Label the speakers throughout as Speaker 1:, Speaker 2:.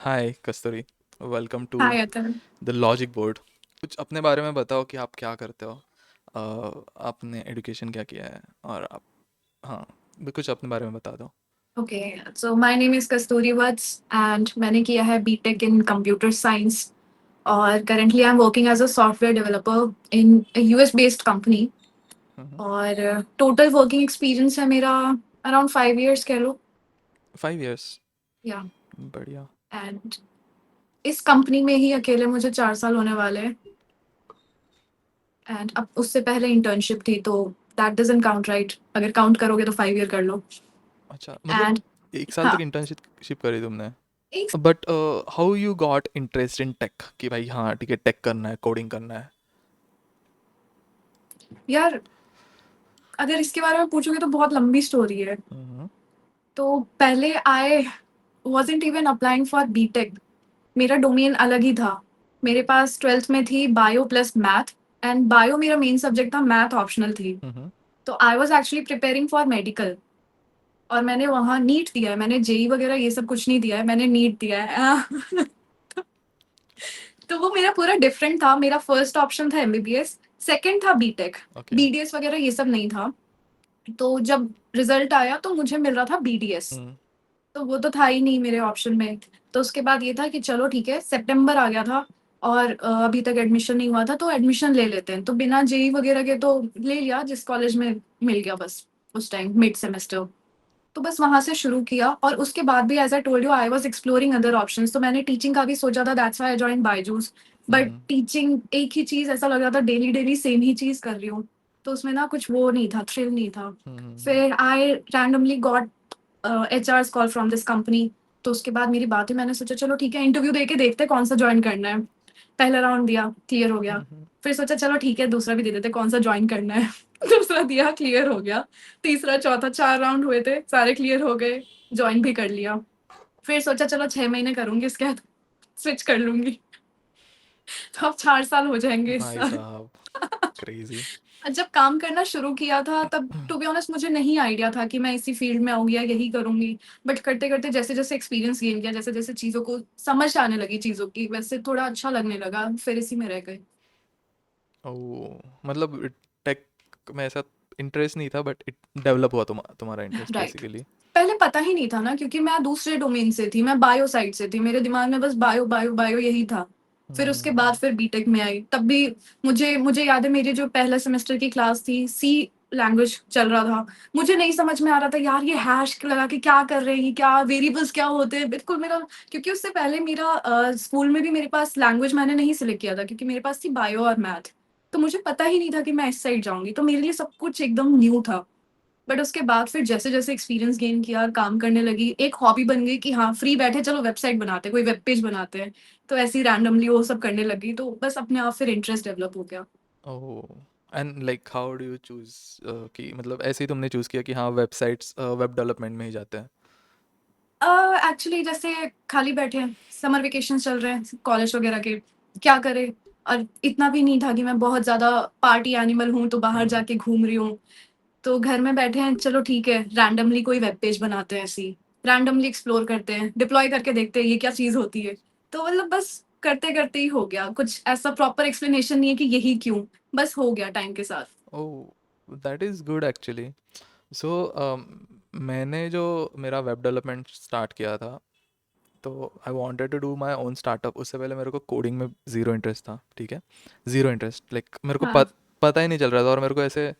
Speaker 1: Hi Kasturi, welcome to
Speaker 2: हाय अतन।
Speaker 1: The logic board. कुछ अपने बारे में बताओ कि आप क्या करते हो। आपने एजुकेशन क्या किया है और आप, हाँ, कुछ अपने बारे में बता दो।
Speaker 2: Okay, so my name is Kasturi Vats and मैंने किया है बीटेक इन कंप्यूटर साइंस और currently I am working as a software developer in US based company.
Speaker 1: Hmm.
Speaker 2: और टोटल वर्किंग एक्सपीरियंस है मेरा अराउंड 5 इयर्स कह लो।
Speaker 1: 5 इयर्स।
Speaker 2: या
Speaker 1: बढ़िया।
Speaker 2: एंड इस कंपनी में ही अकेले मुझे 4 साल होने वाले हैं। एंड अब उससे पहले इंटर्नशिप थी तो दैट डजंट काउंट, राइट? अगर काउंट करोगे तो 5 ईयर कर लो।
Speaker 1: अच्छा, मतलब
Speaker 2: एंड
Speaker 1: 1 साल तक
Speaker 2: हाँ,
Speaker 1: इंटर्नशिप करी तुमने।
Speaker 2: एक
Speaker 1: but how you got interest in tech कि भाई हाँ ठीक है, टेक करना है, कोडिंग करना है।
Speaker 2: यार, अगर इसके बारे में पूछोगे तो बहुत लंबी स्टोरी है।
Speaker 1: हम्म।
Speaker 2: तो पहले I wasn't even applying for BTech. मेरा डोमेन अलग ही था। मेरे पास 12th में थी bio plus math and bio मेरा मेन सब्जेक्ट था, मैथ ऑप्शनल थी।
Speaker 1: हम्म।
Speaker 2: तो I was actually preparing for medical और मैंने वहाँ नीट दिया है। मैंने जेई वगैरह ये सब कुछ नहीं दिया है, मैंने नीट दिया है। तो वो मेरा पूरा डिफरेंट था। मेरा फर्स्ट ऑप्शन था एमबीबीएस, सेकंड था बीटेक।
Speaker 1: ओके।
Speaker 2: बीडीएस वगैरह ये सब नहीं था। तो जब रिजल्ट आया तो मुझे मिल रहा था बीडीएस,
Speaker 1: हम्म।
Speaker 2: तो वो तो था ही नहीं मेरे ऑप्शन में। तो उसके बाद ये था कि चलो ठीक है, सितंबर आ गया था और अभी तक एडमिशन नहीं हुआ था तो एडमिशन ले लेते हैं। तो बिना जेई वगैरह के तो ले लिया जिस कॉलेज में मिल गया बस, उस टाइम मिड सेमेस्टर। तो बस वहां से शुरू किया और उसके बाद भी as I told you I was exploring other options. तो मैंने टीचिंग का भी सोचा था, that's why I join Byju's. But
Speaker 1: hmm.
Speaker 2: Teaching एक ही चीज, ऐसा लग रहा था डेली डेली सेम ही चीज कर रही हूँ। तो उसमें ना कुछ वो नहीं था, थ्रिल नहीं था।
Speaker 1: हम्म।
Speaker 2: फिर I randomly got HR call from this company. तो उसके बाद मेरी बात हुई, मैंने सोचा चलो ठीक है, इंटरव्यू दे के देखते हैं कौन सा ज्वाइन करना है। पहला राउंड दिया, क्लियर हो गया।
Speaker 1: हम्म।
Speaker 2: फिर सोचा चलो ठीक है, दूसरा भी दे देते कौन सा ज्वाइन करना है। दूसरा दिया, क्लियर हो गया। तीसरा, चौथा, 4 राउंड हुए थे, सारे क्लियर हो गए, ज्वाइन भी कर लिया। फिर सोचा चलो 6 महीने करूंगी, इसके बाद स्विच कर लूंगी। तो अब 4 साल हो जाएंगे इस
Speaker 1: भाई
Speaker 2: साल।
Speaker 1: साहब, क्रेजी।
Speaker 2: जब काम करना शुरू किया था तब टू बी ऑनेस्ट मुझे नहीं आइडिया था कि मैं इसी फील्ड में आऊंगी या यही करूंगी। बट करते करते जैसे जैसे एक्सपीरियंस गेन किया, जैसे जैसे चीज़ों को समझ आने लगी, चीज़ों की वैसे थोड़ा अच्छा लगने लगा, फिर इसी में रह गए।
Speaker 1: ओह, मतलब टेक में ऐसा इंटरेस्ट नहीं था बट इट डेवलप हुआ तुम्हारा इंटरेस्ट
Speaker 2: राइट।
Speaker 1: बेसिकली।
Speaker 2: पहले पता ही नहीं था ना, क्योंकि मैं दूसरे डोमेन से थी, मैं बायो साइड से थी, मेरे दिमाग में बस बायो बायो बायो यही था। फिर उसके बाद
Speaker 1: हम्म।
Speaker 2: फिर बीटेक में आई तब भी मुझे मुझे याद है, मेरी जो पहला सेमेस्टर की क्लास थी, सी लैंग्वेज चल रहा था। मुझे नहीं समझ में आ रहा था यार, ये हैश लगा के क्या कर रहे हैं, ये क्या वेरिएबल्स क्या होते हैं, बिल्कुल मेरा। क्योंकि उससे पहले मेरा स्कूल में भी मेरे पास लैंग्वेज मैंने नहीं सिलेक्ट किया था, क्योंकि मेरे पास थी बायो और मैथ। तो मुझे पता ही नहीं था कि मैं इस साइड जाऊंगी, तो मेरे लिए सब कुछ एकदम न्यू था। बट उसके बाद फिर जैसे जैसे एक्सपीरियंस गेन किया और काम करने लगी, एक हॉबी बन गई कि हाँ फ्री बैठे चलो वेबसाइट बनाते हैं, कोई वेब पेज बनाते हैं। तो ऐसे ही रैंडमली वो सब करने लगी, तो बस अपने आप फिर इंटरेस्ट डेवलप हो गया।
Speaker 1: Oh, and like how do you choose कि मतलब ऐसे ही तुमने चूज किया कि हाँ वेबसाइट्स वेब डेवलपमेंट में ही जाते हैं।
Speaker 2: एक्चुअली जैसे खाली बैठे हैं, समर वेकेशन चल रहे हैं कॉलेज वगैरह के, क्या करें। और इतना भी नहीं था कि मैं बहुत ज्यादा पार्टी एनिमल हूँ तो बाहर
Speaker 1: हम्म।
Speaker 2: जाके घूम रही हूँ। तो घर में बैठे हैं, चलो ठीक है रैंडमली कोई वेब पेज बनाते हैं, ऐसी रैंडमली एक्सप्लोर करते हैं, डिप्लॉय करके देखते हैं ये क्या चीज होती है। तो मतलब बस करते करते ही हो गया, कुछ ऐसा प्रॉपर एक्सप्लेनेशन नहीं है कि यही क्यों, बस हो गया टाइम के साथ।
Speaker 1: Oh, that is good actually. So मैंने जो मेरा वेब डेवलपमेंट स्टार्ट किया था, तो I wanted to do my own startup. उससे पहले मेरे को कोडिंग में ज़ीरो इंटरेस्ट था, ठीक है। ज़ीरो इंटरेस्ट, लाइक मेरे को
Speaker 2: हाँ,
Speaker 1: पता ही नहीं चल रहा था। और मेरे को ऐसे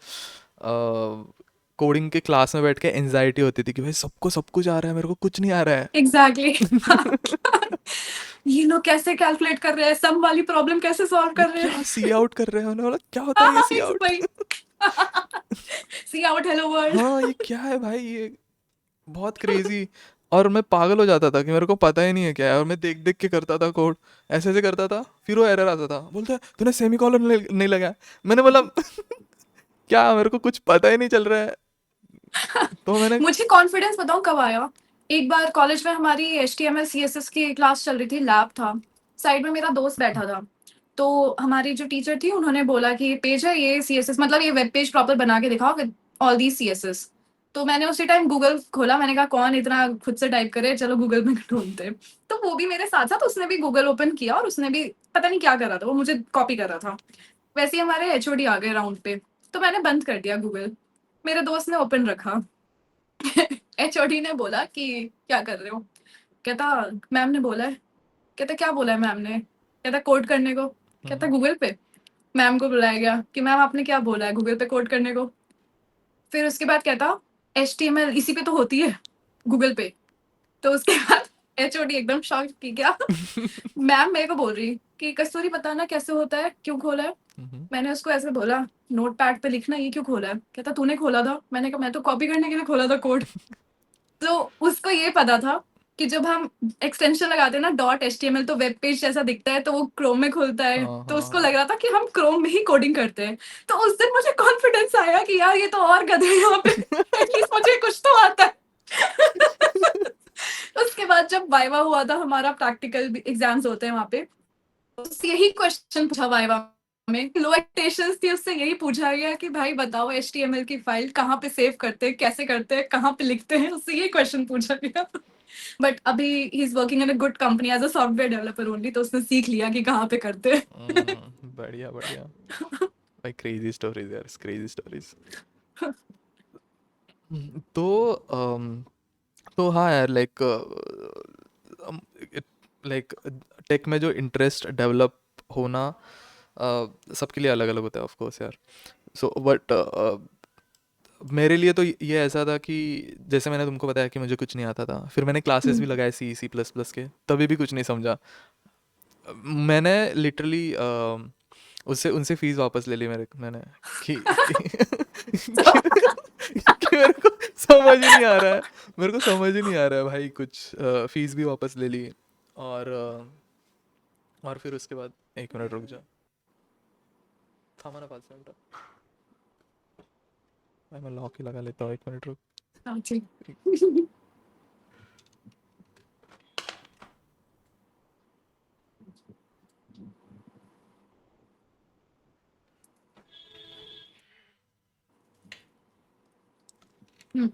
Speaker 1: कोडिंग के क्लास में बैठ के एनजाइटी होती थी कि भाई सबको सब कुछ आ रहा है, मेरे को कुछ नहीं आ रहा
Speaker 2: एग्जैक्टली।
Speaker 1: है।
Speaker 2: ये लोग कैसे कैलकुलेट कर रहे हैं, सम वाली प्रॉब्लम कैसे सॉल्व
Speaker 1: ये
Speaker 2: कर रहे
Speaker 1: क्या
Speaker 2: हैं।
Speaker 1: सी आउट कर रहे हैं, उन्होंने बोला क्या होता है ये सी आउट।
Speaker 2: भाई। सी आउट, हेलो वर्ल्ड।
Speaker 1: हाँ, ये क्या है भाई, ये बहुत क्रेजी। और मैं पागल हो जाता था कि मेरे को पता ही नहीं है क्या है, और मैं देख देख के करता था कोड, ऐसे ऐसे करता था। फिर वो एरर आता था, बोलता है तूने सेमी कॉलन नहीं लगाया। मैंने बोला क्या, मेरे को कुछ पता ही नहीं चल रहा है। तो मैंने,
Speaker 2: मुझे कॉन्फिडेंस बताऊं कब आया। एक बार कॉलेज में हमारी H T M L C S S की क्लास चल रही थी, लैब था। साइड में मेरा दोस्त बैठा था। तो हमारी जो टीचर थी उन्होंने बोला कि ये पेज है, ये सी एस एस मतलब ये वेब पेज प्रॉपर बना के दिखाओ with all the C S S. तो मैंने उसी टाइम गूगल खोला, मैंने कहा कौन इतना खुद से टाइप करे, चलो गूगल में ढूँढते हैं। तो वो भी मेरे साथ-साथ उसने भी गूगल ओपन किया और उसने भी पता नहीं क्या कर रहा था, वो मुझे कॉपी कर रहा था। वैसे ही हमारे एचओडी आ गए राउंड पे, तो मैंने बंद कर दिया गूगल। मेरे दोस्त ने ओपन रखा। एचओडी ने बोला कि क्या कर रहे हो? कहता मैम ने बोला है। कहता क्या बोला है मैम ने? कहता कोड करने को। कहता गूगल पे। मैम को बुलाया गया कि मैम आपने क्या बोला है गूगल पे कोड करने को? फिर उसके बाद कहता एचटीएमएल इसी पे तो होती है गूगल पे। तो उसके बाद एचओडी एकदम शॉक कि क्या? मैम मेरे को बोल रही कि कस्तूरी बताना कैसे होता है, क्यों खोला है? मैंने उसको ऐसे बोला नोटपैड पे लिखना, ये क्यों खोला है? कहता तूने खोला था। मैंने कहा मैं तो कॉपी करने के लिए खोला था कोड। तो उसको ये पता था कि जब हम एक्सटेंशन लगाते हैं ना डॉट एचटीएमएल तो वेब पेज जैसा दिखता है, तो वो क्रोम में खुलता है।
Speaker 1: हाँ
Speaker 2: तो
Speaker 1: हाँ
Speaker 2: उसको
Speaker 1: हाँ।
Speaker 2: लग रहा था कि हम क्रोम में ही कोडिंग करते हैं। तो उस दिन मुझे कॉन्फिडेंस आया कि यार ये तो और गधे हैं यहाँ पे। एटलीस्ट मुझे कुछ तो आता है। उसके बाद जब वाइवा हुआ था, हमारा प्रैक्टिकल एग्जाम्स होते हैं वहाँ पे, उससे यही क्वेश्चन पूछा वाइवा में। लो एक्सपेक्टेशंस थी, उससे यही पूछा गया कि भाई बताओ एचटीएमएल की फाइल कहाँ पे सेव करते हैं, कैसे करते हैं, कहाँ पे लिखते हैं, उससे ये क्वेश्चन पूछा गया। बट अभी ही is working in a good company as a software developer only, तो उसने सीख लिया कि कहाँ पे करते हैं।
Speaker 1: बढ़िया बढ़िया भाई, क्रेजी स्टोरीज यार, क्रेजी स्टोरीज। तो तो हाँ यार, लाइक लाइक टेक में जो इंटरेस्ट डेवलप होना सबके लिए अलग अलग होता है ऑफ कोर्स यार। सो बट मेरे लिए तो ये ऐसा था कि जैसे मैंने तुमको बताया कि मुझे कुछ नहीं आता था, फिर मैंने क्लासेस भी लगाए सी प्लस प्लस के, तभी भी कुछ नहीं समझा। मैंने लिटरली उससे उनसे फीस वापस ले ली मैंने कि मेरे को समझ ही नहीं आ रहा है, मेरे को समझ ही नहीं आ रहा है भाई कुछ। फीस भी वापस ले ली। और और फिर उसके बाद, एक मिनट रुक जा, थामा ना 5 मिनट, मैं लॉक ही लगा लेता हूँ, 1 मिनट रुक।
Speaker 2: हाँ जी। हम्म,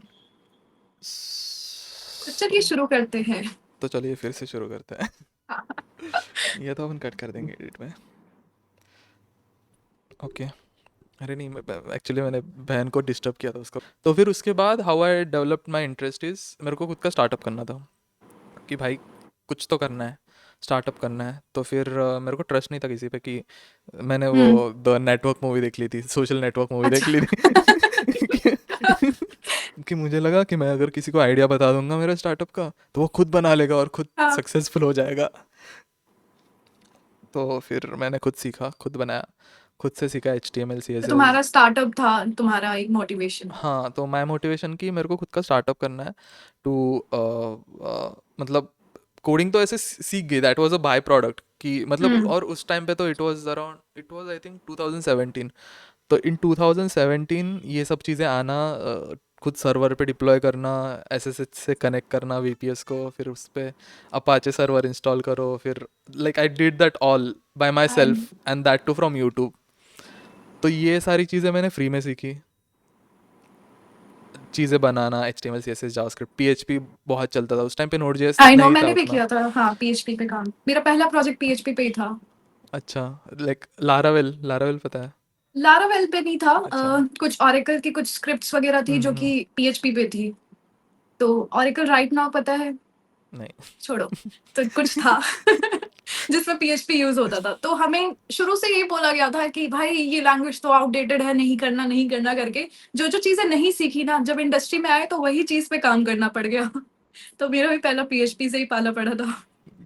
Speaker 2: तो चलिए
Speaker 1: सो
Speaker 2: शुरू करते हैं।
Speaker 1: तो चलिए फिर से शुरू करते हैं। ये तो अपन कट कर देंगे एडिट में। ओके। अरे नहीं, एक्चुअली मैंने बहन को डिस्टर्ब किया था उसको। तो फिर उसके बाद how I developed my interest is, मेरे को खुद का स्टार्टअप करना था कि भाई कुछ तो करना है, स्टार्टअप करना है। तो फिर मेरे को ट्रस्ट नहीं था किसी पे कि मैंने वो
Speaker 2: हम्म,
Speaker 1: द नेटवर्क मूवी देख ली थी, सोशल नेटवर्क मूवी देख ली
Speaker 2: अच्छा।
Speaker 1: थी। कि मुझे लगा कि मैं अगर किसी को आइडिया बता दूंगा मेरे स्टार्टअप का, तो वो खुद बना लेगा और खुद
Speaker 2: हाँ,
Speaker 1: सक्सेसफुल हो जाएगा। तो फिर मैंने खुद सीखा, खुद बनाया, खुद से सीखा H T M L C
Speaker 2: तो
Speaker 1: एस एस।
Speaker 2: तुम्हारा स्टार्टअप था, तुम्हारा एक मोटिवेशन।
Speaker 1: हाँ, तो माय मोटिवेशन की मेरे को खुद का स्टार्टअप करना है टू मतलब कोडिंग तो ऐसे सीख गई, that was a by product कि मतलब।
Speaker 2: हम्म,
Speaker 1: और उस टाइम पे तो इट वाज आई थिंक 2017। तो इन 2017 ये सब चीज़ें आना, खुद सर्वर पे डिप्लॉय करना, एसएसएच से कनेक्ट करना वीपीएस को, फिर उस पे अपाचे सर्वर इंस्टॉल करो, फिर like I did that all by myself and that too from YouTube. तो ये सारी चीज़ें मैंने फ्री में सीखी, चीज़ें बनाना, H T M L C S S JavaScript, PHP बहुत चलता था उस टाइम पे, नोड जेएस
Speaker 2: आई नो
Speaker 1: नहीं था
Speaker 2: मैंने भी
Speaker 1: उतना।
Speaker 2: किया था, हाँ पीएचपी पे काम, मेरा पहला प्रोजेक्ट पीएचपी पे ही था।
Speaker 1: अच्छा, लाइक लारावेल, लारावेल पता है?
Speaker 2: लारावेल पे नहीं था,
Speaker 1: अच्छा।
Speaker 2: कुछ ऑरेकल की कुछ स्क्रिप्ट्स वगैरह थी जो
Speaker 1: हम्म।
Speaker 2: कि पीएचपी पे थी। तो ऑरेकल राइट नाउ पता है,
Speaker 1: नहीं।
Speaker 2: छोड़ो। तो कुछ था जिसमें पीएचपी यूज होता था, तो हमें शुरू से यही बोला गया था कि भाई ये लैंग्वेज तो आउटडेटेड है, नहीं करना नहीं करना करके। जो जो चीजें नहीं सीखी ना, जब इंडस्ट्री में आए तो वही चीज पे काम करना पड़ गया। तो मेरा भी पहला पीएचपी से ही पाला पड़ा था।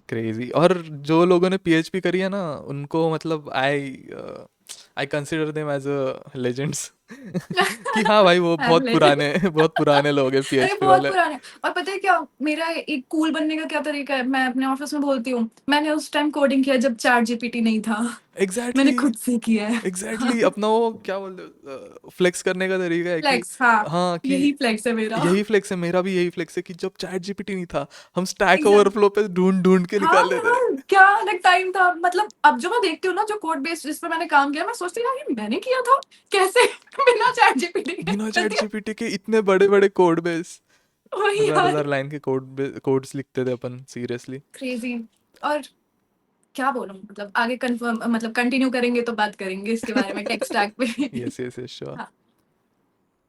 Speaker 1: क्रेजी। और जो लोगों ने पीएचपी करी है ना, उनको मतलब I consider them as a legends. कि हाँ भाई, वो बहुत
Speaker 2: ले ले।
Speaker 1: पुराने बहुत पुराने लोग हैं
Speaker 2: अरे
Speaker 1: पीएचपी
Speaker 2: बहुत
Speaker 1: वाले।
Speaker 2: पुराने। और पता है क्या, मेरा एक कूल बनने का क्या तरीका है, मैं अपने ऑफिस में बोलती हूँ मैंने उस टाइम कोडिंग किया जब चैट जीपीटी नहीं था। मैंने
Speaker 1: एग्जैक्टली
Speaker 2: खुद से किया है।
Speaker 1: एग्जैक्टली अपना वो क्या बोलते, फ्लेक्स करने का तरीका है कि
Speaker 2: फ्लेक्स, हाँ।
Speaker 1: हाँ, कि
Speaker 2: यही फ्लेक्स है मेरा।
Speaker 1: यही फ्लेक्स है, मेरा भी यही फ्लेक्स है कि जब चैट जीपीटी नहीं था, हम स्टैक
Speaker 2: एग्जैक्ट,
Speaker 1: ओवरफ्लो पे ढूंढ ढूंढ के
Speaker 2: हाँ
Speaker 1: निकाल लेते
Speaker 2: हाँ, क्या अलग टाइम था। मतलब अब जो मैं देखती हूँ ना, जो कोड बेस जिस पे मैंने काम किया, मैं सोचती हूँ यार ये मैंने किया था कैसे। बिना चैट जीपीटी के
Speaker 1: बिना
Speaker 2: कर
Speaker 1: चैट
Speaker 2: दिया।
Speaker 1: जीपीटी के इतने बड़े बड़े कोड बेस,
Speaker 2: वही
Speaker 1: हजार
Speaker 2: यार,
Speaker 1: हजार लाइन के कोड्स लिखते थे अपन, सीरियसली।
Speaker 2: क्रेजी। और क्या बोलूं, मतलब आगे कंफर्म, मतलब कंटिन्यू करेंगे तो बात करेंगे इसके बारे में, टेक स्टैक पे।
Speaker 1: Yes yes yes, sure.
Speaker 2: हाँ।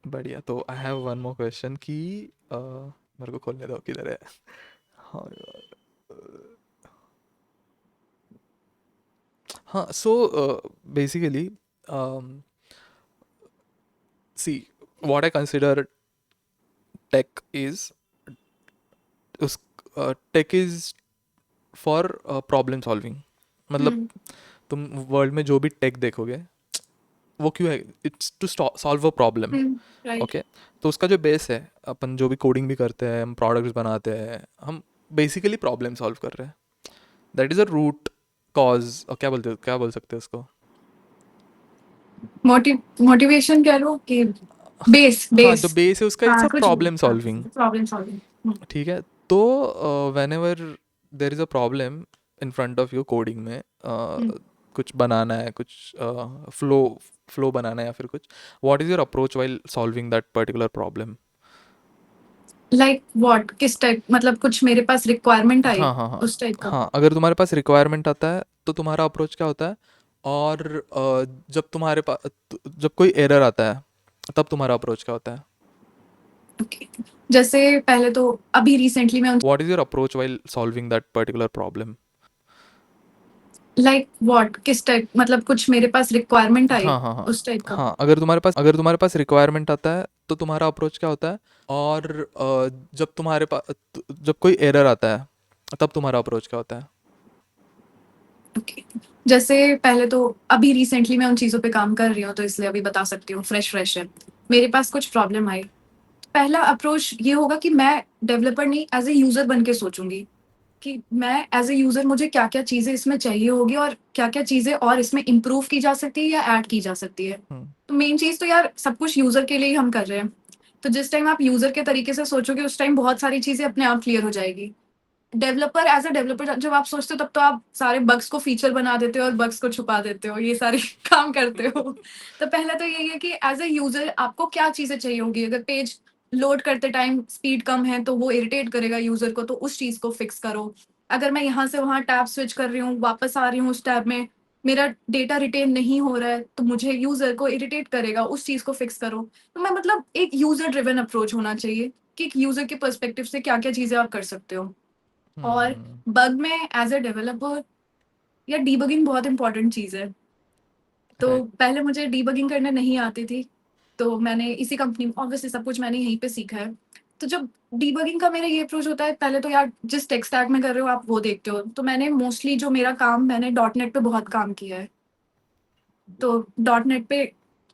Speaker 1: बढ़िया, तो I have one more question कि मेरे को खोलने दो किधर है। हाँ यार, हाँ, so basically see, what I consider tech is, उस tech is for problem solving. मतलब
Speaker 2: हम्म।
Speaker 1: तुम वर्ल्ड में जो भी टेक देखोगे, वो क्यों है? It's to solve a problem.
Speaker 2: Right.
Speaker 1: Okay, तो उसका जो बेस है, अपन जो भी कोडिंग भी करते हैं, हम प्रोडक्ट्स बनाते हैं, हम बेसिकली प्रॉब्लम सॉल्व कर रहे हैं। That is a root cause, और क्या बोल सकते हैं उसको?
Speaker 2: मोटिवेशन कह लो कि बेस
Speaker 1: हाँ,
Speaker 2: बेस।
Speaker 1: जो बेस है उसका, इट्स
Speaker 2: हाँ,
Speaker 1: अ
Speaker 2: कुछ भी,
Speaker 1: प्रॉब्लम
Speaker 2: हाँ,
Speaker 1: सॉल्विंग।
Speaker 2: Problem solving.
Speaker 1: ठीक है, तो when ever there is a problem in front of you coding में, कुछ बनाना है, कुछ फ्लो फ्लो बनाना है या फिर कुछ, what is your approach while solving that particular problem?
Speaker 2: Like what, किस टाइप, मतलब कुछ मेरे पास रिक्वायरमेंट आई
Speaker 1: हाँ हाँ हाँ।
Speaker 2: उस टाइप का।
Speaker 1: हाँ, अगर तुम्हारे पास रिक्वायरमेंट आता है तो तुम्हारा अप्रोच क्या होता है? और जब तुम्हारे पास, जब कोई एरर आता है, तब तुम्हारा अप्रोच क्या होता है?
Speaker 2: ओके, जैसे पहले तो अभी रिसेंटली मैं
Speaker 1: what is your approach while solving that particular problem?
Speaker 2: Like what, किस टाइप, मतलब कुछ मेरे पास रिक्वायरमेंट आई
Speaker 1: हाँ हाँ हाँ।
Speaker 2: उस टाइप का।
Speaker 1: हाँ, अगर तुम्हारे पास रिक्वायरमेंट आता है तो तुम्हारा अप्रोच क्या होता है? और जब तुम्हारे पास, जब कोई एरर आता है, तब तुम्हारा अप्रोच क्या होता है?
Speaker 2: ओके, जैसे पहले तो अभी रिसेंटली मैं उन चीज़ों पे काम कर रही हूँ, तो इसलिए अभी बता सकती हूँ, फ्रेश फ्रेश है। मेरे पास कुछ प्रॉब्लम आई, पहला अप्रोच ये होगा कि मैं डेवलपर नहीं, एज ए यूज़र बन के सोचूंगी कि मैं एज ए यूज़र मुझे क्या-क्या चीज़ें इसमें चाहिए होगी और क्या-क्या चीज़ें और इसमें इम्प्रूव की जा सकती है या ऐड की जा सकती है।
Speaker 1: हम्म।
Speaker 2: तो मेन चीज़ तो यार सब कुछ यूज़र के लिए ही हम कर रहे हैं। तो जिस टाइम आप यूज़र के तरीके से सोचोगे उस टाइम बहुत सारी चीज़ें अपने आप क्लियर हो जाएगी। डेवलपर एज़ अ डेवलपर जब आप सोचते हो तब तो आप सारे बग्स को फीचर बना देते हो और बग्स को छुपा देते हो, ये सारे काम करते हो। तो पहला तो यही है कि एज़ अ यूज़र आपको क्या चीज़ें चाहिए होंगी? अगर पेज लोड करते टाइम स्पीड कम है तो वो इरिटेट करेगा यूज़र को, तो उस चीज़ को फिक्स करो। अगर मैं यहाँ से वहाँ टैब स्विच कर रही हूँ, वापस आ रही हूँ उस टैब में, मेरा डेटा रिटेन नहीं हो रहा है, तो मुझे यूज़र को इरिटेट करेगा, उस चीज़ को फिक्स करो। तो मैं मतलब एक यूज़र ड्रिवन अप्रोच होना चाहिए कि एक यूज़र के पर्सपेक्टिव से क्या-क्या चीज़ें आप कर सकते हो। और
Speaker 1: हम्म।
Speaker 2: बग में एज़ अ डेवलपर या डीबगिंग बहुत इम्पोर्टेंट चीज़ है। तो
Speaker 1: राइट।
Speaker 2: पहले मुझे डीबगिंग करने नहीं आती थी, तो मैंने इसी कंपनी में ऑब्वियसली सब कुछ मैंने यहीं पे सीखा है। तो जब डीबगिंग का मेरा ये अप्रोच होता है, पहले तो यार जिस टेक स्टैक में कर रहे हो आप वो देखते हो। तो मैंने मोस्टली जो मेरा काम, मैंने डॉट नेट पे बहुत काम किया है। तो डॉट नेट पे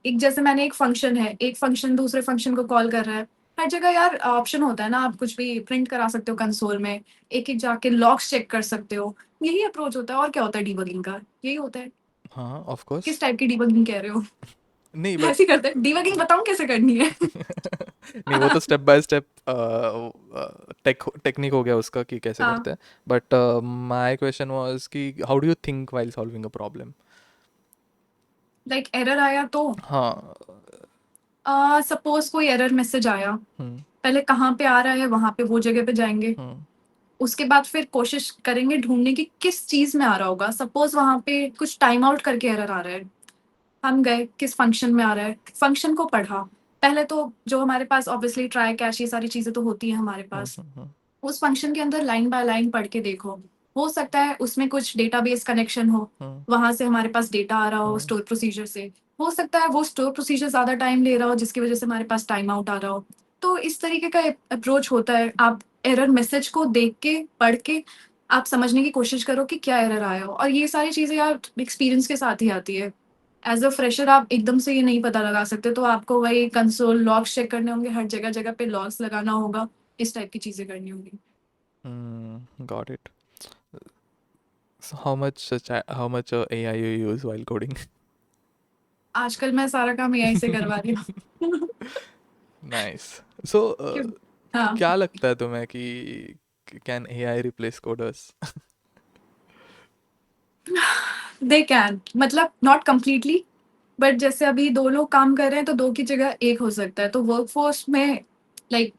Speaker 2: एक, जैसे मैंने एक फंक्शन है, एक फंक्शन दूसरे फंक्शन को कॉल कर रहा है। हर जगह यार ऑप्शन होता है ना, आप कुछ भी प्रिंट करा सकते हो कंसोल में, एक-एक जाके लॉग्स चेक कर सकते हो। यही अप्रोच होता है और क्या होता है डीबगिंग का, यही होता है।
Speaker 1: हाँ, ऑफ कोर्स।
Speaker 2: किस टाइप की डीबगिंग कह रहे हो?
Speaker 1: नहीं, बट
Speaker 2: ऐसे ही करते हैं, डीबगिंग बताऊँ कैसे करनी है?
Speaker 1: नहीं, वो तो स्टेप बाय स्टेप टेक्निक हो गया उसका कि कैसे
Speaker 2: हाँ,
Speaker 1: करते हैं। बट माय क्वेश्चन वाज कि how do you think while solving a problem?
Speaker 2: Like error आया तो
Speaker 1: हाँ।
Speaker 2: सपोज़ कोई एरर मैसेज आया,
Speaker 1: हम्म।
Speaker 2: पहले कहाँ पे आ रहा है, वहाँ पे वो जगह पे जाएँगे।
Speaker 1: हम्म।
Speaker 2: उसके बाद फिर कोशिश करेंगे ढूँढने की किस चीज़ में आ रहा होगा। सपोज़ वहाँ पे कुछ टाइम आउट करके एरर आ रहा है। हम गए किस फंक्शन में आ रहा है, फंक्शन को पढ़ा। पहले तो जो हमारे पास ऑब्वियसली ट्राई कैच ये सारी चीज़ें तो होती हैं हमारे
Speaker 1: हम्म।
Speaker 2: पास।
Speaker 1: हम्म।
Speaker 2: उस फंक्शन के अंदर लाइन बाय लाइन पढ़ के देखो। हो सकता है उसमें कुछ डेटाबेस कनेक्शन हो,
Speaker 1: हम्म।
Speaker 2: वहाँ से हमारे पास डेटा आ रहा हो
Speaker 1: हम्म।
Speaker 2: स्टोर प्रोसीजर से। हो सकता है वो स्टोर प्रोसीजर ज़्यादा टाइम ले रहा हो जिसकी वज़ह से हमारे पास टाइम आउट आ रहा हो। तो इस तरीके का अप्रोच होता है। आप एरर मैसेज को देख के, पढ़ के आप समझने की कोशिश करो कि क्या एरर आया हो, और ये सारी चीज़ें यार एक्सपीरियंस के साथ ही आती है। एज़ अ फ्रेशर आप एकदम से ये नहीं पता लगा सकते, तो आपको वही कंसोल लॉग्स चेक करने होंगे, हर जगह-जगह पे लॉग्स लगाना होगा, इस टाइप की चीज़ें करनी होंगी।
Speaker 1: Got it. So how much AI you use while coding?
Speaker 2: आजकल मैं सारा काम एआई से करवा रही हूँ।
Speaker 1: Nice. So
Speaker 2: क्यों? हाँ,
Speaker 1: क्या लगता है तुम्हें कि can AI replace coders?
Speaker 2: They can, मतलब नॉट कंप्लीटली, बट जैसे अभी 2 लोग काम कर रहे हैं तो 2 की जगह 1 हो सकता है। तो वर्कफ़ोर्स में लाइक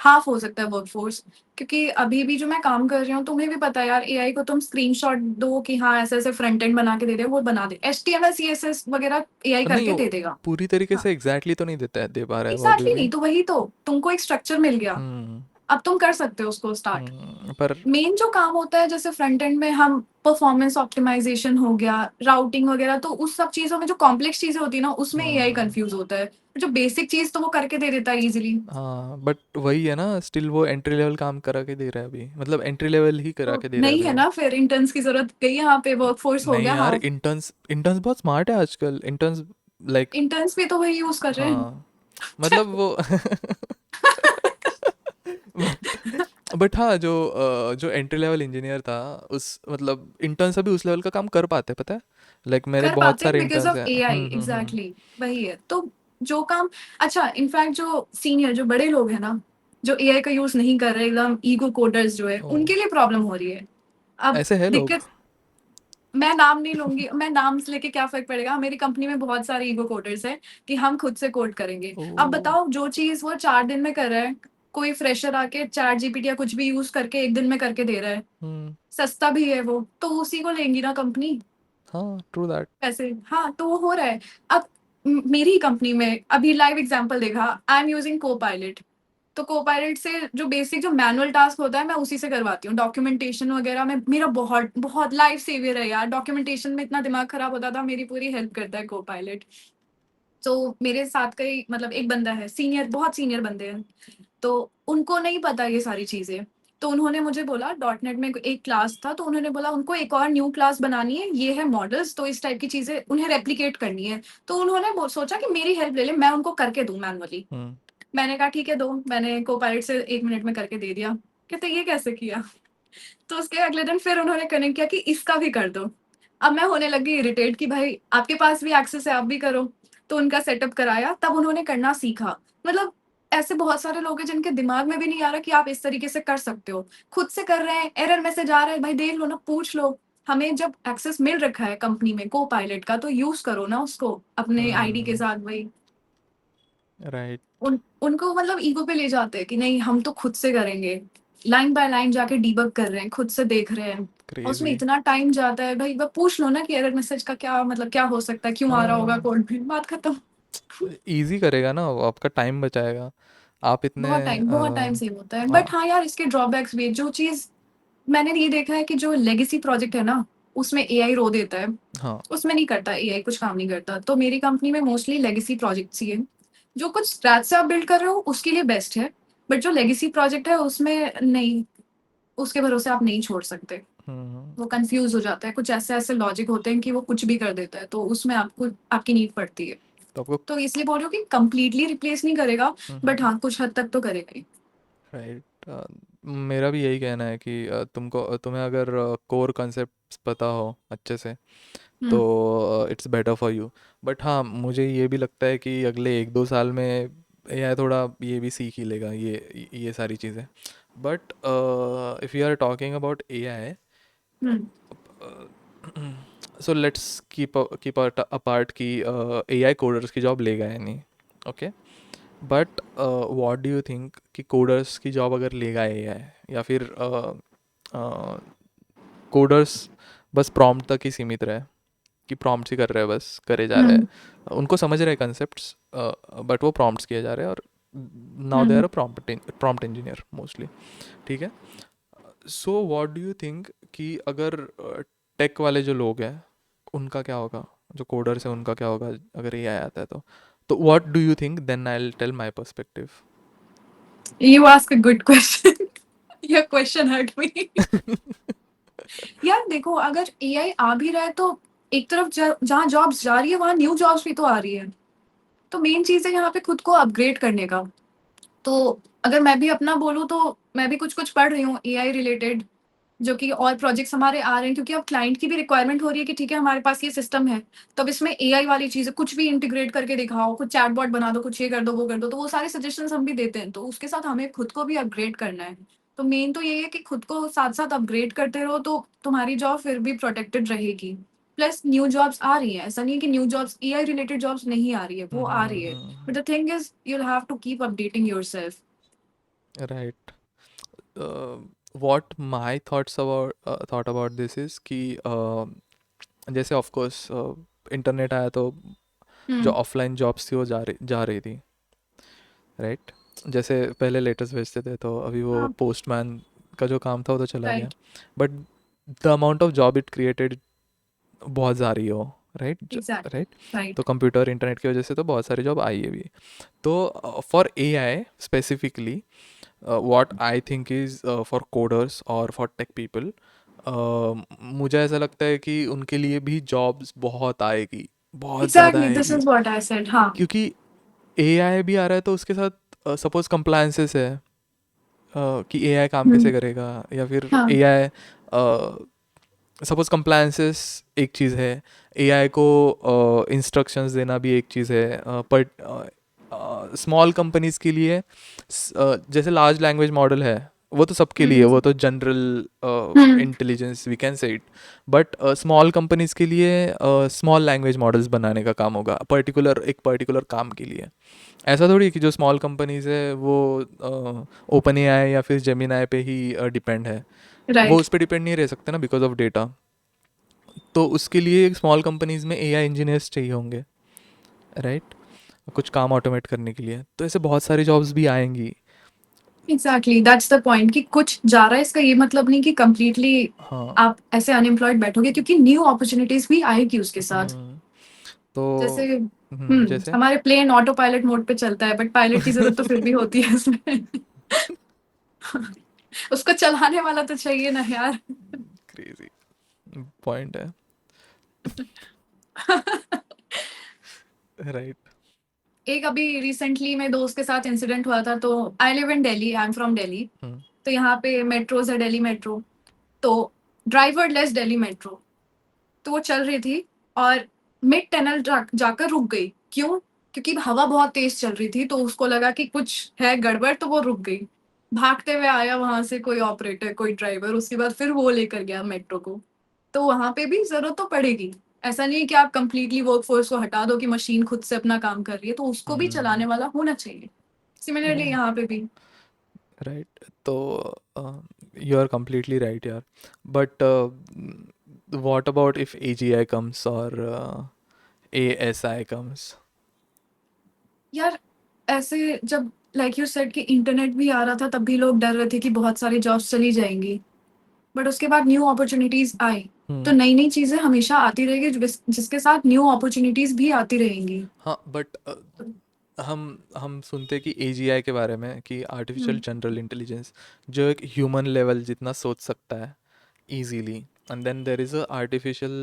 Speaker 2: हाफ़ हो सकता है वर्कफ़ोर्स। क्योंकि अभी भी जो मैं काम कर रही हूँ, तुम्हें भी पता है यार, एआई को तुम स्क्रीनशॉट दो कि हाँ, ऐसे-ऐसे फ्रंट एंड बना के दे दे, वो बना दे। एचटीएमएल, सीएसएस वगैरह एआई
Speaker 1: नहीं
Speaker 2: करके
Speaker 1: वो
Speaker 2: दे देगा।
Speaker 1: पूरी तरीके
Speaker 2: हाँ,
Speaker 1: से एग्जैक्टली तो नहीं दे पा रहा है वो अभी
Speaker 2: एग्ज़ैक्टली
Speaker 1: भी।
Speaker 2: नहीं, तो वही तो, तुमको एक स्ट्रक्चर मिल गया।
Speaker 1: हम्म।
Speaker 2: अब तुम कर सकते हो उसको स्टार्ट।
Speaker 1: पर
Speaker 2: मेन जो काम होता है जैसे फ्रंट एंड में हम परफॉर्मेंस ऑप्टिमाइजेशन हो गया, राउटिंग वगैरह, तो उस सब चीज़ों में जो कॉम्प्लेक्स चीज़ें होती है ना, उसमें एआई
Speaker 1: हम्म।
Speaker 2: कंफ्यूज होता है। जो बेसिक चीज़ तो वो करके दे देता है इजीली।
Speaker 1: हाँ बट वही है ना, स्टिल वो एंट्री लेवल काम करा के दे रहा है अभी, मतलब एंट्री लेवल ही करा
Speaker 2: तो
Speaker 1: के दे रहा है
Speaker 2: नहीं
Speaker 1: अभी
Speaker 2: है
Speaker 1: वो।
Speaker 2: ना, फिर इंटर्न्स की जरूरत गई यहाँ पे, वर्कफोर्स हो
Speaker 1: नहीं
Speaker 2: गया
Speaker 1: यार,
Speaker 2: हाफ।
Speaker 1: इंटर्न्स इंटर्न्स बहुत स्मार्ट है आजकल, इंटर्न्स लाइक।
Speaker 2: इंटर्न्स भी तो वही यूज कर रहे हैं।
Speaker 1: हाँ मतलब वो बट हाँ जो एंट्री लेवल इंजीनियर था, उस मतलब इंटर्न्स अभी उस लेवल का काम कर पाते, पता है। लाइक मेरे
Speaker 2: कर
Speaker 1: बहुत
Speaker 2: पाते हैं
Speaker 1: सारे
Speaker 2: बिकॉज
Speaker 1: इंटर्न्स
Speaker 2: ऑफ
Speaker 1: हैं।
Speaker 2: एआई, एग्जैक्टली वही है तो। जो काम, अच्छा इनफैक्ट जो सीनियर, जो बड़े लोग हैं ना, जो एआई का यूज नहीं कर रहे, एकदम ईगो कोडर्स जो है,
Speaker 1: ओ,
Speaker 2: उनके लिए प्रॉब्लम हो रही है अब।
Speaker 1: ऐसे है लोग।
Speaker 2: दिक्कत, मैं नाम नहीं लूंगी, मैं नाम से लेके क्या फर्क पड़ेगा, मेरी कंपनी में बहुत सारे ईगो कोडर्स हैं कि हम खुद से कोड करेंगे।
Speaker 1: ओ।
Speaker 2: अब बताओ, जो चीज वो 4 दिन में कर रहा है, कोई फ्रेशर आके चैट जीपीटी या कुछ भी यूज करके 1 दिन में करके दे रहा है।
Speaker 1: हम्म।
Speaker 2: सस्ता भी है वो, तो उसी को लेंगी ना कंपनी
Speaker 1: हाँ ट्रू दैट।
Speaker 2: पैसे। हाँ, तो वो हो रहा है अब। मेरी ही कंपनी में अभी लाइव एग्जांपल देखा, आई एम यूजिंग को पायलट। तो को पायलट से जो बेसिक जो मैनुअल टास्क होता है, मैं उसी से करवाती हूँ। डॉक्यूमेंटेशन वगैरह में मेरा बहुत बहुत लाइफ सेवियर है यार। डॉक्यूमेंटेशन में इतना दिमाग खराब होता था, मेरी पूरी हेल्प करता है को पायलट। तो मेरे साथ का ही मतलब एक बंदा है, सीनियर, बहुत सीनियर बंदे हैं, तो उनको नहीं पता ये सारी चीज़ें। तो उन्होंने मुझे बोला, डॉट नेट में एक क्लास था, तो उन्होंने बोला उनको एक और न्यू क्लास बनानी है, ये है मॉडल्स, तो इस टाइप की चीज़ें उन्हें रेप्लिकेट करनी है। तो उन्होंने सोचा कि मेरी हेल्प ले ले, मैं उनको करके दूँ मैनुअली।
Speaker 1: हम्म।
Speaker 2: मैंने कहा ठीक है दो, मैंने कोपायलट से 1 मिनट में करके दे दिया। कहते ये कैसे किया? तो उसके अगले दिन फिर उन्होंने कनेक्ट किया कि इसका भी कर दो। अब मैं होने लगी इरिटेट कि भाई आपके पास भी एक्सेस है, आप भी करो। तो उनका सेटअप कराया, तब उन्होंने करना सीखा। मतलब ऐसे बहुत सारे लोग हैं जिनके दिमाग में भी नहीं आ रहा कि आप इस तरीके से कर सकते हो। खुद से कर रहे हैं, एरर मैसेज आ रहा है, भाई देख लो ना, पूछ लो। हमें जब एक्सेस मिल रखा है कंपनी में को पायलट का, तो यूज़ करो ना उसको अपने आईडी के
Speaker 1: हम्म।
Speaker 2: साथ भाई।
Speaker 1: राइट।
Speaker 2: उनको मतलब ईगो पे ले जाते हैं कि नहीं हम तो खुद से करेंगे। लाइन बाय लाइन जाके डीबग कर रहे हैं, खुद से देख रहे हैं। और उसमें
Speaker 1: क्रेजी।
Speaker 2: इतना टाइम जाता है भाई, बस पूछ लो ना कि एरर मैसेज का क्या मतलब, क्या हो सकता है, क्यों आ रहा होगा
Speaker 1: हाँ
Speaker 2: कोड में, बात खत्म।
Speaker 1: इजी करेगा ना वो, आपका टाइम बचाएगा। आप इतने
Speaker 2: बहुत टाइम सेव होता है। बट
Speaker 1: हाँ।
Speaker 2: हाँ यार, इसके ड्रॉबैक्स भी है। जो चीज़ मैंने ये देखा है कि जो लेगेसी प्रोजेक्ट है ना, उसमें एआई रो देता है।
Speaker 1: हाँ।
Speaker 2: उसमें नहीं करता एआई, कुछ काम नहीं करता। तो मेरी कंपनी में मोस्टली लेगेसी प्रोजेक्ट्स ही है। जो कुछ स्क्रैच से आप बिल्ड कर रहे हो उसके लिए बेस्ट है। बट जो लेगेसी प्रोजेक्ट है उसमें नहीं, उसके भरोसे आप नहीं छोड़ सकते।
Speaker 1: हम्म।
Speaker 2: वो कंफ्यूज हो जाता है, कुछ ऐसे ऐसे लॉजिक होते हैं कि वो कुछ भी कर देता है, तो उसमें आपको आपकी नीड पड़ती है।
Speaker 1: तो आपको
Speaker 2: तो इसलिए बोल रही हूँ कि कंप्लीटली रिप्लेस नहीं करेगा, बट
Speaker 1: हम्म।
Speaker 2: हाँ कुछ हद तक तो करेगा ही।
Speaker 1: राइट। मेरा भी यही कहना है कि तुम्हें अगर कोर कॉन्सेप्ट्स पता हो अच्छे से, तो
Speaker 2: hmm.
Speaker 1: It's better for you. But हाँ मुझे ये भी लगता है कि अगले 1-2 साल में एआई थोड़ा ये भी सीख ही लेगा, ये सारी चीज़ें। But if you are talking about AI,
Speaker 2: hmm.
Speaker 1: So let's keep apart कि एआई कोडर्स की जॉब लेगा या नहीं, okay. But what do you think कि कोडर्स की जॉब अगर लेगा एआई, या फिर कोडर्स बस प्रॉम्प्ट तक ही सीमित रहे, कि प्रॉम्प्ट्स ही कर रहे हैं, बस करे जा रहे
Speaker 2: हम्म।
Speaker 1: हैं, उनको समझ रहे हैं कंसेप्ट्स, बट वो प्रॉम्प्ट्स किए जा रहे हैं, और now they are
Speaker 2: hmm.
Speaker 1: A prompt engineer mostly, ठीक है। So what do you think कि अगर टेक वाले जो लोग हैं उनका क्या होगा, जो कोडर्स हैं उनका क्या होगा अगर ये आता है तो what do you think, then I will tell my perspective.
Speaker 2: You ask a good question. Your question hurt me. यार देखो, अगर एआई आ भी रहा है तो एक तरफ जहाँ जॉब्स जा रही है, वहां न्यू जॉब्स भी तो आ रही है। तो मेन चीज है यहाँ पे खुद को अपग्रेड करने का। तो अगर मैं भी अपना बोलूँ, तो मैं भी कुछ कुछ पढ़ रही हूँ एआई रिलेटेड, जो कि और प्रोजेक्ट्स हमारे आ रहे हैं, क्योंकि अब क्लाइंट की भी रिक्वायरमेंट हो रही है कि ठीक है हमारे पास ये सिस्टम है, तो अब इसमें एआई वाली चीज़ें कुछ भी इंटीग्रेट करके दिखाओ, कुछ चैटबॉट बना दो, कुछ ये कर दो वो कर दो, तो वो सारे सजेशंस हम भी देते हैं। तो उसके साथ हमें खुद को भी अपग्रेड करना है। तो मेन तो ये है कि खुद को साथ साथ अपग्रेड करते रहो, तो तुम्हारी जॉब फिर भी प्रोटेक्टेड रहेगी। प्लस न्यू जॉब्स आ रही हैं, ऐसा नहीं है कि new jobs AI related jobs नहीं आ रही है, वो आ रही है, but the thing is you have to keep updating yourself.
Speaker 1: Right. What my thought about this is कि जैसे ऑफ कोर्स इंटरनेट आया तो जो
Speaker 2: हम्म।
Speaker 1: ऑफलाइन जॉब्स थी वो जा रही थी, राइट। जैसे पहले लेटर्स भेजते थे तो अभी वो
Speaker 2: हाँ।
Speaker 1: पोस्टमैन का जो काम था वो तो चला गया,
Speaker 2: right.
Speaker 1: But the amount of job it created बहुत जा रही हो, राइट।
Speaker 2: एग्जैक्टली।
Speaker 1: राइट। तो
Speaker 2: राइट। बहुत
Speaker 1: कंप्यूटर इंटरनेट की वजह से तो बहुत सारी जॉब आई है भी। तो for a I specifically what I think is for coders और for tech people, मुझे ऐसा लगता है कि उनके लिए भी जॉब्स बहुत आएगी, बहुत ज़्यादा
Speaker 2: एग्जैक्टली दिस
Speaker 1: आएगी।
Speaker 2: Is what I said. हाँ।
Speaker 1: क्योंकि AI भी आ रहा है तो उसके साथ सपोज कंप्लायंसेस है, कि AI काम कैसे
Speaker 2: हम्म।
Speaker 1: करेगा, या फिर
Speaker 2: हाँ।
Speaker 1: AI सपोज कंप्लायंसेस एक चीज़ है, AI को इंस्ट्रक्शंस देना भी एक चीज़ है। पर स्मॉल कंपनीज के लिए जैसे लार्ज लैंग्वेज मॉडल है वो तो सबके लिए, वो
Speaker 2: हम्म।
Speaker 1: तो general
Speaker 2: hmm.
Speaker 1: Intelligence we can say it. But small companies के लिए स्मॉल लैंग्वेज मॉडल्स बनाने का काम होगा, एक पर्टिकुलर काम के लिए। ऐसा थोड़ी कि जो स्मॉल कंपनीज है वो ओपन एआई या फिर जेमिनाई पे ही डिपेंड है, वो
Speaker 2: राइट।
Speaker 1: उस पर डिपेंड नहीं रह सकते ना बिकॉज ऑफ डेटा। तो उसके लिए स्मॉल कंपनीज में एआई इंजीनियर्स चाहिए होंगे, राइट, कुछ काम ऑटोमेट करने के लिए। तो ऐसे बहुत सारी जॉब्स भी आएंगी।
Speaker 2: एग्जैक्टली दैट्स द पॉइंट कि कुछ जा रहा है, इसका ये मतलब नहीं कि कंप्लीटली
Speaker 1: हाँ।
Speaker 2: आप ऐसे अनएम्प्लॉयड बैठोगे, क्योंकि न्यू अपॉर्चुनिटीज भी आएगी उसके साथ।
Speaker 1: हम्म, तो
Speaker 2: जैसे
Speaker 1: जैसे
Speaker 2: हमारे प्लेन ऑटो पायलट मोड पे चलता है, बट पायलट की जरूरत तो फिर भी होती है उसमें। उसको चलाने वाला तो चाहिए ना यार।
Speaker 1: क्रेजी पॉइंट है, राइट।
Speaker 2: एक अभी रिसेंटली मेरे दोस्त के साथ इंसिडेंट हुआ था। तो I live in Delhi, I am from Delhi.
Speaker 1: Hmm.
Speaker 2: तो यहाँ पे मेट्रोज है, दिल्ली मेट्रो। तो ड्राइवर लेस दिल्ली मेट्रो, तो वो चल रही थी और मिड टनल जाकर रुक गई। क्यों? क्योंकि हवा बहुत तेज चल रही थी, तो उसको लगा कि कुछ है गड़बड़, तो वो रुक गई। भागते हुए आया वहां से कोई ऑपरेटर, कोई ड्राइवर, उसके बाद फिर वो लेकर गया मेट्रो को। तो वहां पे भी जरूरत तो पड़ेगी। ऐसा नहीं है कि आप कंप्लीटली वर्कफोर्स को हटा दो कि मशीन खुद से अपना काम कर रही है, तो उसको भी चलाने वाला होना चाहिए। सिमिलरली यहाँ पे भी।
Speaker 1: राइट। तो यू आर कम्प्लीटली राइट यार, but what about if AGI comes और ASI कम्स?
Speaker 2: यार ऐसे जब लाइक यू सेड कि इंटरनेट भी आ रहा था, तब भी लोग डर रहे थे कि बहुत सारी जॉब्स चली जाएंगी। बट उसके बाद न्यू अपॉर्चुनिटीज आई। तो नई नई चीजें हमेशा आती रहेगी, जिसके साथ न्यू अपॉर्चुनिटीज भी आती रहेंगी।
Speaker 1: हाँ, बट हम सुनते कि AGI के बारे में कि आर्टिफिशियल
Speaker 2: हम्म।
Speaker 1: जनरल इंटेलिजेंस जो एक ह्यूमन लेवल जितना सोच सकता है easily, and then there is a artificial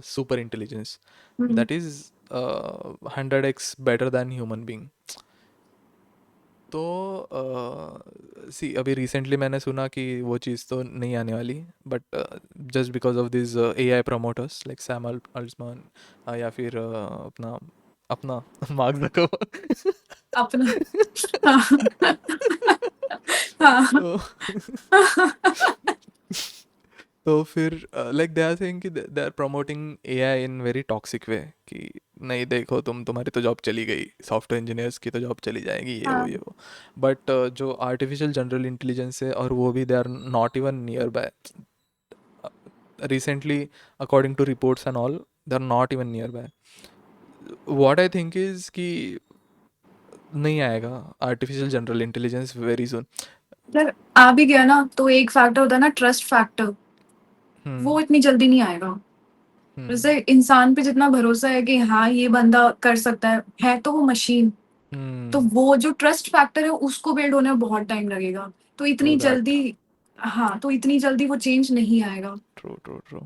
Speaker 1: super intelligence
Speaker 2: hmm.
Speaker 1: that is 100x better than human being. तो सी अभी रिसेंटली मैंने सुना कि वो चीज़ तो नहीं आने वाली, but just because of this AI promoters like Sam Altman, या फिर अपना अपना मार्क जकरबर्ग।
Speaker 2: अपना। हाँ। हाँ।
Speaker 1: तो तो फिर लाइक दे आर सेइंग कि they are promoting AI in very toxic way, कि नहीं देखो तुम्हारी तो जॉब चली गई, सॉफ्टवेयर इंजीनियर्स की तो जॉब चली जाएगी, ये
Speaker 2: हाँ।
Speaker 1: वो। बट जो आर्टिफिशियल जनरल इंटेलिजेंस है, और वो भी they are not even nearby recently, according to reports and all, they are not even nearby. What I think is कि नहीं आएगा artificial general intelligence very soon.
Speaker 2: यार आ भी गया ना, तो एक फैक्टर होता है ना, ट्रस्ट फैक्टर।
Speaker 1: हम्म।
Speaker 2: वो इतनी जल्दी नहीं आएगा।
Speaker 1: हम्म।
Speaker 2: जैसे इंसान पे जितना भरोसा है कि हाँ ये बंदा कर सकता है तो वो मशीन। तो
Speaker 1: हम्म।
Speaker 2: वो जो ट्रस्ट फैक्टर है उसको बिल्ड होने में बहुत टाइम लगेगा। तो
Speaker 1: ट्रू
Speaker 2: इतनी
Speaker 1: दैट।
Speaker 2: जल्दी, हाँ तो इतनी जल्दी वो चेंज नहीं आएगा।
Speaker 1: True true true.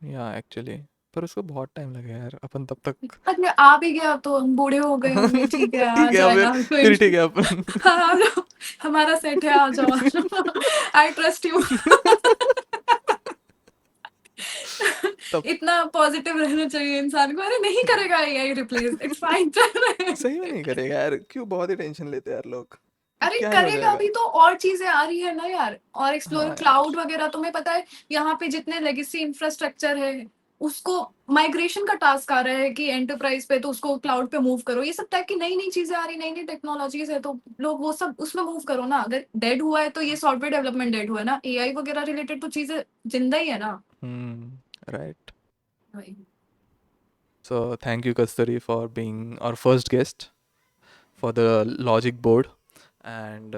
Speaker 1: या एक्चुअली, पर उसको बहुत टाइम लगेगा यार, अपन तब तक।
Speaker 2: बाद में आ भी गया तो हम बूढ़े हो गए होंगे, ठीक है आ
Speaker 1: ठीक है,
Speaker 2: जाएगा कोई
Speaker 1: फिर ठीक
Speaker 2: नहीं।
Speaker 1: है अपन।
Speaker 2: हाँ आ जाओ, हमारा सेट है, आ जाओ आ जाओ। I trust you.
Speaker 1: तब
Speaker 2: इतना पॉजिटिव रहना चाहिए इंसान को, अरे नहीं करेगा एआई रिप्लेस, इट्स फाइन, चल रहे हैं।
Speaker 1: सही में नहीं करेगा यार, क्यों बहुत ही टेंशन लेते हैं यार लोग। कि
Speaker 2: अरे
Speaker 1: क्या ही हो
Speaker 2: करेगा
Speaker 1: जाएगा।
Speaker 2: भी तो, और चीजें आ रही है ना यार, और एक्सप्लोर
Speaker 1: हाँ यार।
Speaker 2: क्लाउड वगैरह, तुम्हें पता है यहाँ पे जितने लेगेसी इंफ्रास्ट्रक्चर है उसको माइग्रेशन का टास्क आ रहा है कि एंटरप्राइज पे, तो उसको क्लाउड पे मूव करो। ये सब टाइप की नई नई चीजें आ रही, नई नई टेक्नोलॉजीज है, तो लोग वो सब उसमें मूव करो ना। अगर डेड हुआ है तो ये सॉफ्टवेयर डेवलपमेंट डेड हुआ है ना, एआई वगैरह रिलेटेड तो चीजें जिंदा ही है ना
Speaker 1: राइट।
Speaker 2: भाई।
Speaker 1: So thank you, Kasturi, for being our first guest for the Logic board, and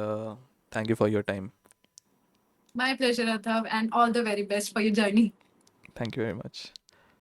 Speaker 1: thank you for your time.
Speaker 2: My pleasure Atharva, and all the very best for your journey.
Speaker 1: Thank you very much.